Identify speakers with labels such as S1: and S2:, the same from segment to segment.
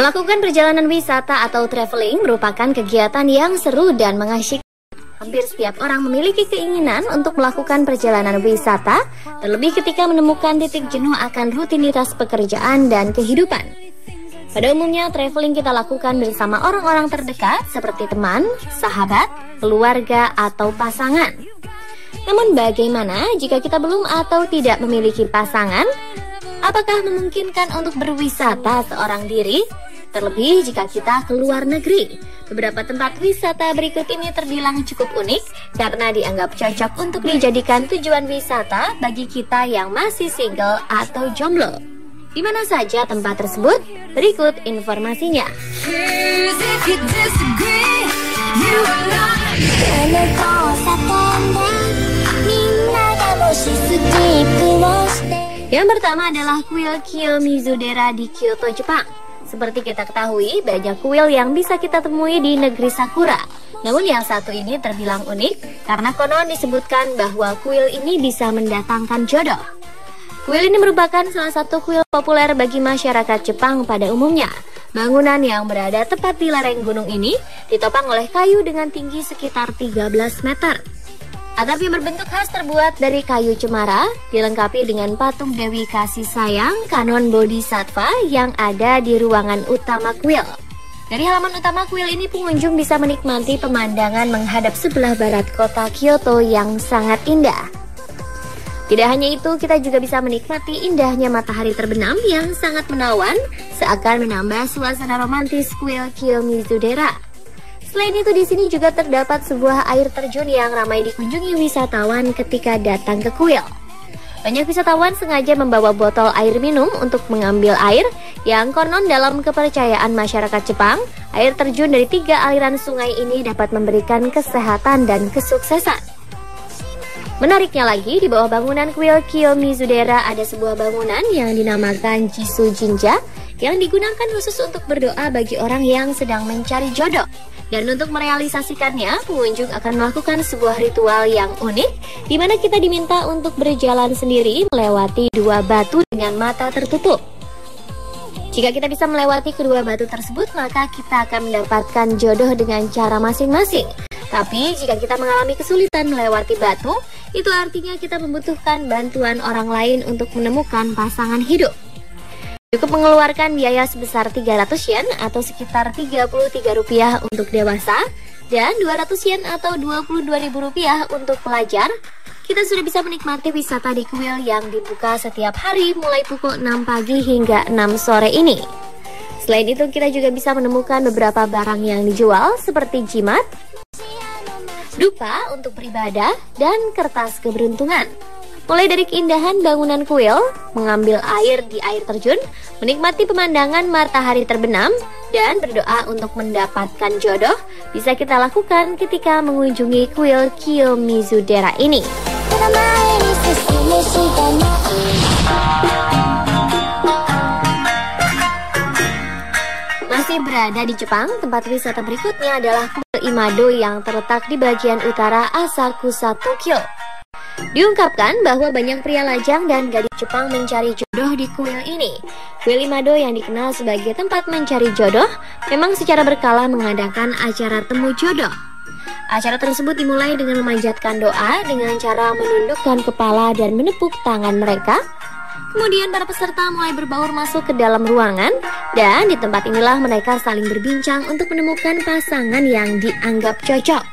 S1: Melakukan perjalanan wisata atau traveling merupakan kegiatan yang seru dan mengasyikkan. Hampir setiap orang memiliki keinginan untuk melakukan perjalanan wisata, terlebih ketika menemukan titik jenuh akan rutinitas pekerjaan dan kehidupan. Pada umumnya, traveling kita lakukan bersama orang-orang terdekat seperti teman, sahabat, keluarga, atau pasangan. Namun bagaimana jika kita belum atau tidak memiliki pasangan? Apakah memungkinkan untuk berwisata seorang diri? Terlebih jika kita ke luar negeri. Beberapa tempat wisata berikut ini terbilang cukup unik karena dianggap cocok untuk dijadikan tujuan wisata bagi kita yang masih single atau jomblo. Di mana saja tempat tersebut? Berikut informasinya. Yang pertama adalah kuil Kiyomizu-dera di Kyoto, Jepang. Seperti kita ketahui, banyak kuil yang bisa kita temui di negeri Sakura. Namun yang satu ini terbilang unik karena konon disebutkan bahwa kuil ini bisa mendatangkan jodoh. Kuil ini merupakan salah satu kuil populer bagi masyarakat Jepang pada umumnya. Bangunan yang berada tepat di lereng gunung ini ditopang oleh kayu dengan tinggi sekitar 13 meter. Atap yang berbentuk khas terbuat dari kayu cemara, dilengkapi dengan patung Dewi Kasih Sayang Kanon Bodhisattva yang ada di ruangan utama kuil. Dari halaman utama kuil ini pengunjung bisa menikmati pemandangan menghadap sebelah barat kota Kyoto yang sangat indah. Tidak hanya itu, kita juga bisa menikmati indahnya matahari terbenam yang sangat menawan, seakan menambah suasana romantis kuil Kiyomizu-dera. Selain itu, di sini juga terdapat sebuah air terjun yang ramai dikunjungi wisatawan ketika datang ke kuil. Banyak wisatawan sengaja membawa botol air minum untuk mengambil air, yang konon dalam kepercayaan masyarakat Jepang, air terjun dari 3 aliran sungai ini dapat memberikan kesehatan dan kesuksesan. Menariknya lagi, di bawah bangunan kuil Kiyomizu-dera ada sebuah bangunan yang dinamakan Jisu Jinja, yang digunakan khusus untuk berdoa bagi orang yang sedang mencari jodoh. Dan untuk merealisasikannya, pengunjung akan melakukan sebuah ritual yang unik, di mana kita diminta untuk berjalan sendiri melewati 2 batu dengan mata tertutup. Jika kita bisa melewati kedua batu tersebut, maka kita akan mendapatkan jodoh dengan cara masing-masing. Tapi jika kita mengalami kesulitan melewati batu, itu artinya kita membutuhkan bantuan orang lain untuk menemukan pasangan hidup. Cukup mengeluarkan biaya sebesar 300 yen atau sekitar Rp33 untuk dewasa dan 200 yen atau Rp22.000 untuk pelajar. Kita sudah bisa menikmati wisata di kuil yang dibuka setiap hari mulai pukul 6 pagi hingga 6 sore ini. Selain itu, kita juga bisa menemukan beberapa barang yang dijual seperti jimat, dupa untuk beribadah, dan kertas keberuntungan. Mulai dari keindahan bangunan kuil, mengambil air di air terjun, menikmati pemandangan matahari terbenam, dan berdoa untuk mendapatkan jodoh, bisa kita lakukan ketika mengunjungi kuil Kiyomizu-dera ini. Masih berada di Jepang, tempat wisata berikutnya adalah kuil Imado yang terletak di bagian utara Asakusa, Tokyo. Diungkapkan bahwa banyak pria lajang dan gadis Jepang mencari jodoh di kuil ini. Kuil Imado yang dikenal sebagai tempat mencari jodoh memang secara berkala mengadakan acara temu jodoh. Acara tersebut dimulai dengan memanjatkan doa dengan cara menundukkan kepala dan menepuk tangan mereka. Kemudian para peserta mulai berbaur masuk ke dalam ruangan, dan di tempat inilah mereka saling berbincang untuk menemukan pasangan yang dianggap cocok.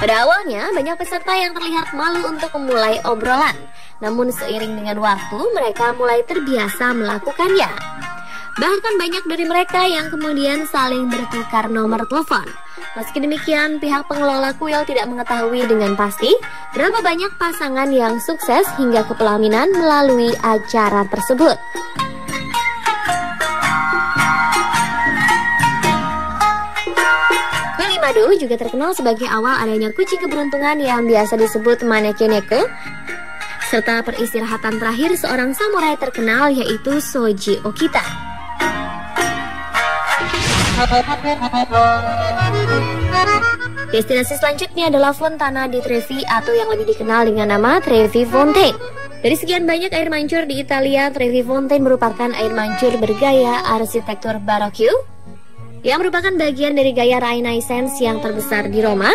S1: Pada awalnya, banyak peserta yang terlihat malu untuk memulai obrolan. Namun seiring dengan waktu, mereka mulai terbiasa melakukannya. Bahkan banyak dari mereka yang kemudian saling bertukar nomor telepon. Meski demikian, pihak pengelola kuil tidak mengetahui dengan pasti berapa banyak pasangan yang sukses hingga ke pelaminan melalui acara tersebut. Imado juga terkenal sebagai awal adanya kunci keberuntungan yang biasa disebut Maneki-neko, serta peristirahatan terakhir seorang samurai terkenal yaitu Shoji Okita. Destinasi selanjutnya adalah Fontana di Trevi atau yang lebih dikenal dengan nama Trevi Fountain. Dari sekian banyak air mancur di Italia, Trevi Fountain merupakan air mancur bergaya arsitektur barocque yang merupakan bagian dari gaya Renaissance yang terbesar di Roma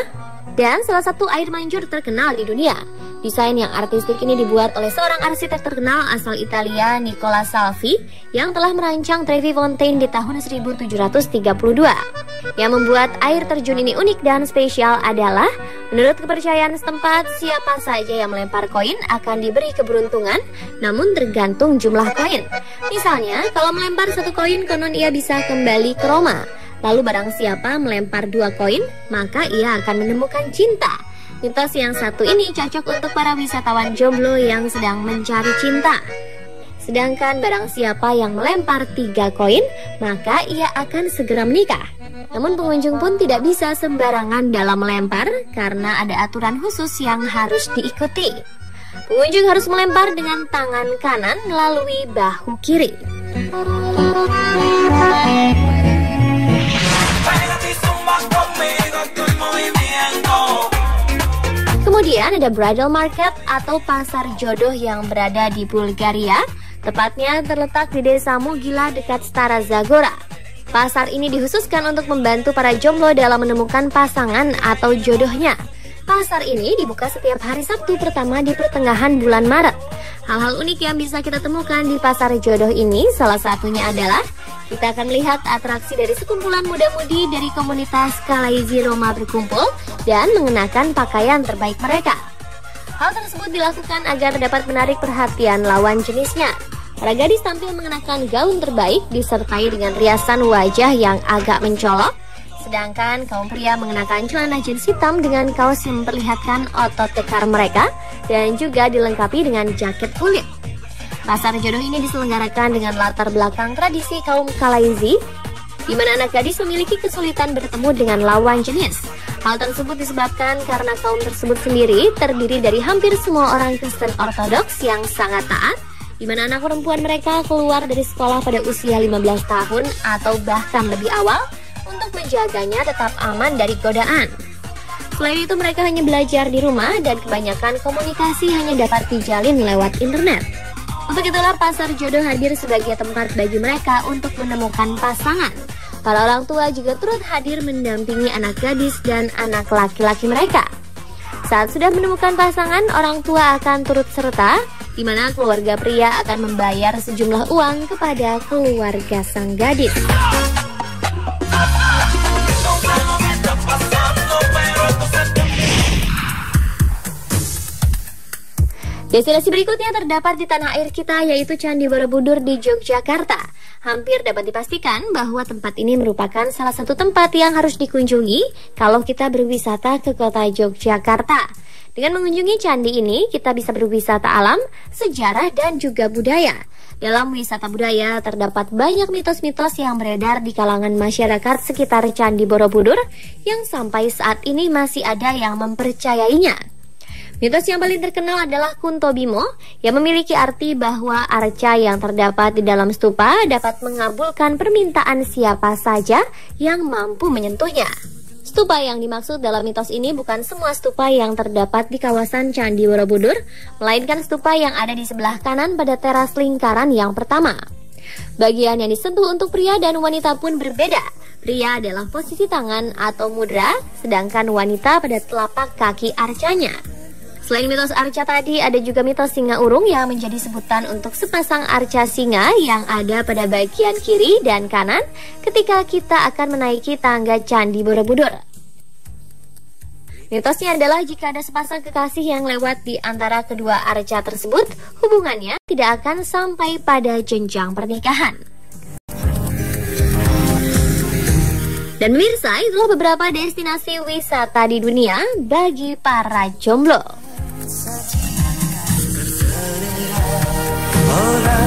S1: dan salah satu air mancur terkenal di dunia. Desain yang artistik ini dibuat oleh seorang arsitek terkenal asal Italia, Nicola Salvi, yang telah merancang Trevi Fountain di tahun 1732. Yang membuat air terjun ini unik dan spesial adalah, menurut kepercayaan setempat, siapa saja yang melempar koin akan diberi keberuntungan, namun tergantung jumlah koin. Misalnya, kalau melempar 1 koin, konon ia bisa kembali ke Roma. Lalu barang siapa melempar 2 koin, maka ia akan menemukan cinta. Mitos yang satu ini cocok untuk para wisatawan jomblo yang sedang mencari cinta. Sedangkan barang siapa yang melempar 3 koin, maka ia akan segera menikah. Namun pengunjung pun tidak bisa sembarangan dalam melempar karena ada aturan khusus yang harus diikuti. Pengunjung harus melempar dengan tangan kanan melalui bahu kiri. Kemudian ada bridal market atau pasar jodoh yang berada di Bulgaria. Tepatnya terletak di desa Mogila dekat Stara Zagora. Pasar ini dikhususkan untuk membantu para jomblo dalam menemukan pasangan atau jodohnya. Pasar ini dibuka setiap hari Sabtu pertama di pertengahan bulan Maret. Hal-hal unik yang bisa kita temukan di pasar jodoh ini salah satunya adalah kita akan melihat atraksi dari sekumpulan muda-mudi dari komunitas Kalaisi Roma berkumpul dan mengenakan pakaian terbaik mereka. Hal tersebut dilakukan agar dapat menarik perhatian lawan jenisnya. Para gadis tampil mengenakan gaun terbaik disertai dengan riasan wajah yang agak mencolok, sedangkan kaum pria mengenakan celana jeans hitam dengan kaos yang memperlihatkan otot kekar mereka dan juga dilengkapi dengan jaket kulit. Pasar jodoh ini diselenggarakan dengan latar belakang tradisi kaum Kalaisi, di mana anak gadis memiliki kesulitan bertemu dengan lawan jenis. Hal tersebut disebabkan karena kaum tersebut sendiri terdiri dari hampir semua orang Kristen Ortodoks yang sangat taat, di mana anak perempuan mereka keluar dari sekolah pada usia 15 tahun atau bahkan lebih awal untuk menjaganya tetap aman dari godaan. Selain itu mereka hanya belajar di rumah dan kebanyakan komunikasi hanya dapat dijalin lewat internet. Untuk itulah pasar jodoh hadir sebagai tempat bagi mereka untuk menemukan pasangan. Para orang tua juga turut hadir mendampingi anak gadis dan anak laki-laki mereka. Saat sudah menemukan pasangan, orang tua akan turut serta, di mana keluarga pria akan membayar sejumlah uang kepada keluarga sang gadis. Destinasi berikutnya terdapat di tanah air kita, yaitu Candi Borobudur di Yogyakarta. Hampir dapat dipastikan bahwa tempat ini merupakan salah satu tempat yang harus dikunjungi kalau kita berwisata ke kota Yogyakarta. Dengan mengunjungi candi ini, kita bisa berwisata alam, sejarah, dan juga budaya. Dalam wisata budaya, terdapat banyak mitos-mitos yang beredar di kalangan masyarakat sekitar Candi Borobudur yang sampai saat ini masih ada yang mempercayainya. Mitos yang paling terkenal adalah Kunto Bimo, yang memiliki arti bahwa arca yang terdapat di dalam stupa dapat mengabulkan permintaan siapa saja yang mampu menyentuhnya. Stupa yang dimaksud dalam mitos ini bukan semua stupa yang terdapat di kawasan Candi Borobudur, melainkan stupa yang ada di sebelah kanan pada teras lingkaran yang pertama. Bagian yang disentuh untuk pria dan wanita pun berbeda. Pria adalah posisi tangan atau mudra, sedangkan wanita pada telapak kaki arcanya. Selain mitos arca tadi, ada juga mitos singa urung yang menjadi sebutan untuk sepasang arca singa yang ada pada bagian kiri dan kanan ketika kita akan menaiki tangga Candi Borobudur. Mitosnya adalah jika ada sepasang kekasih yang lewat di antara kedua arca tersebut, hubungannya tidak akan sampai pada jenjang pernikahan. Dan pemirsa, itulah beberapa destinasi wisata di dunia bagi para jomblo.
S2: Hola.